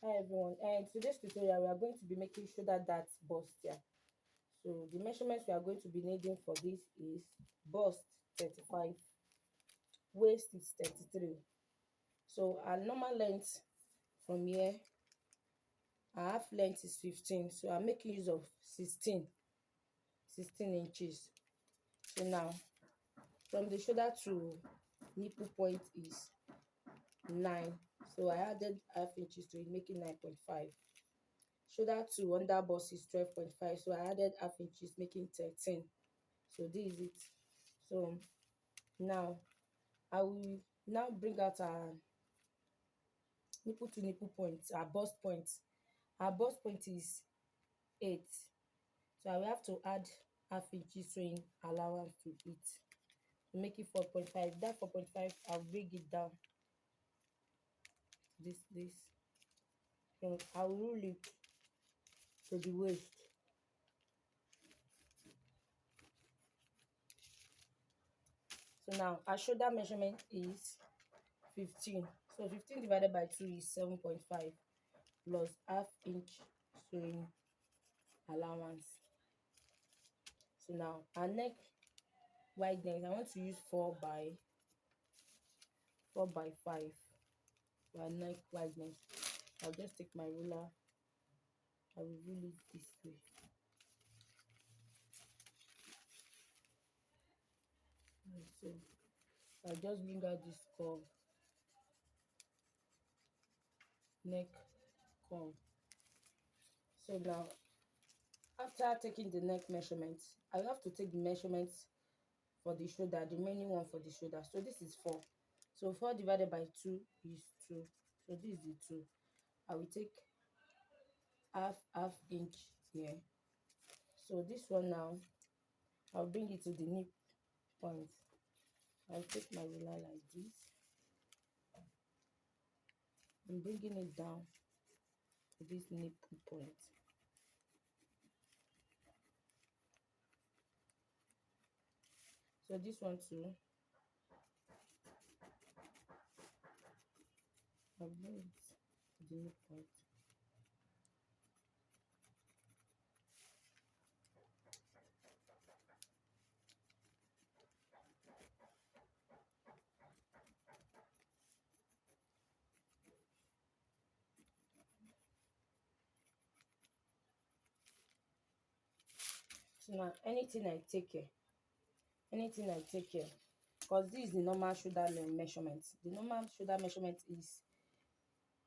Hi everyone, and today's tutorial we are going to be making shoulder dart bustier. So the measurements we are going to be needing for this is bust 35, waist is 33. So our normal length from here, our half length is 15. So I'm making use of 16 inches. So now from the shoulder to nipple point is 9. So I added half inches to it, making 9.5. Shoulder to under bust is 12.5, so I added half inches, making 13. So this is it. So now I will now bring out our nipple to nipple point, our bust point. Our bust point is 8, so I will have to add half inches sewing allowance to it to make it 4.5. That 4.5 I'll bring it down this. So I will rule it to the waist. So now our shoulder measurement is 15. So 15 divided by 2 is 7.5 plus half inch sewing allowance. So now our neck wideness, I want to use 4 by 5 for our neck wideness. I'll just take my ruler, I will rule it this way. So I'll just bring out this curve, neck curve. So now after taking the neck measurement, I have to take the measurements for the shoulder, the remaining one for the shoulder. So this is 4. So 4 divided by 2 is 2. So this is the 2. I will take half inch here. So this one now, I'll bring it to the nip point. I'll take my ruler like this. I'm bringing it down to this nip point. So this one too, I'll bring it to the nip point. So now anything I take here, because this is the normal shoulder length measurement. The normal shoulder measurement is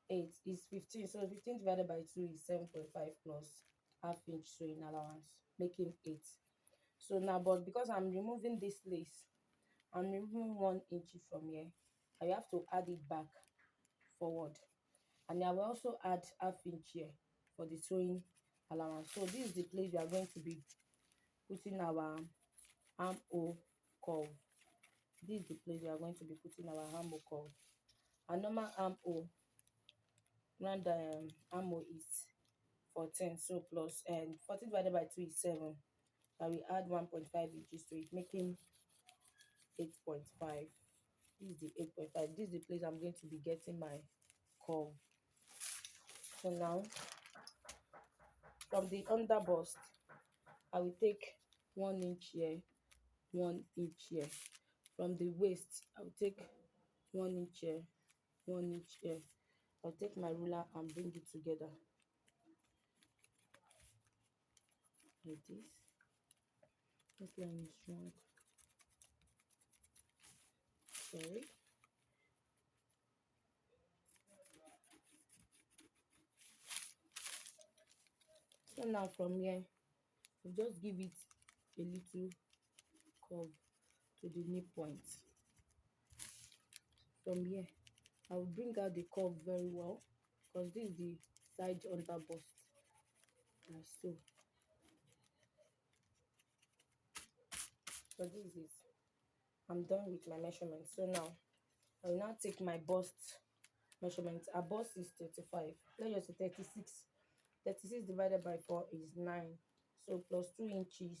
8, is 15. So 15 divided by 2 is 7.5 plus half inch sewing allowance, making 8. So now, but because I'm removing this lace, I'm removing 1 inch from here, I have to add it back forward, and I will also add half inch here for the sewing allowance. So this is the place we are going to be putting our armhole curve. This is the place we are going to be putting our armhole curve. Our normal armhole, round armhole is 14. So plus 14 divided by 2 is 7. I will add 1.5 inches to it, making 8.5. This is the 8.5. This is the place I'm going to be getting my curve. So now from the under bust, I will take 1 inch here, 1 inch here. From the waist, I will take 1 inch here, 1 inch here. I'll take my ruler and bring it together like this. This line is strong. Sorry. So now from here, we just give it a little curve to the knee point. From here, I will bring out the curve very well, because this is the side under bust, like so. So this is it. I'm done with my measurement. So now I will now take my bust measurement. Our bust is 35. Let's just say 36. 36 divided by 4 is 9. So plus 2 inches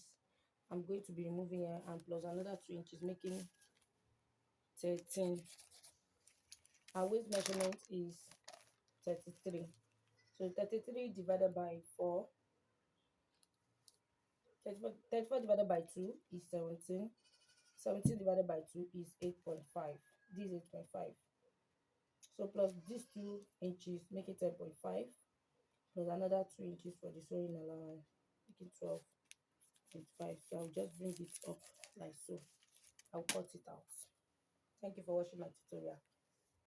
I'm going to be removing here, and plus another 2 inches, making 13. Our waist measurement is 33. So 33 divided by 4, 34 divided by 2 is 17. 17 divided by 2 is 8.5. This is 8.5. So plus these 2 inches, make it 10.5. Plus another 2 inches for the sewing allowance, make it 12.5. So I'll just bring it up like so. I'll cut it out. Thank you for watching my tutorial.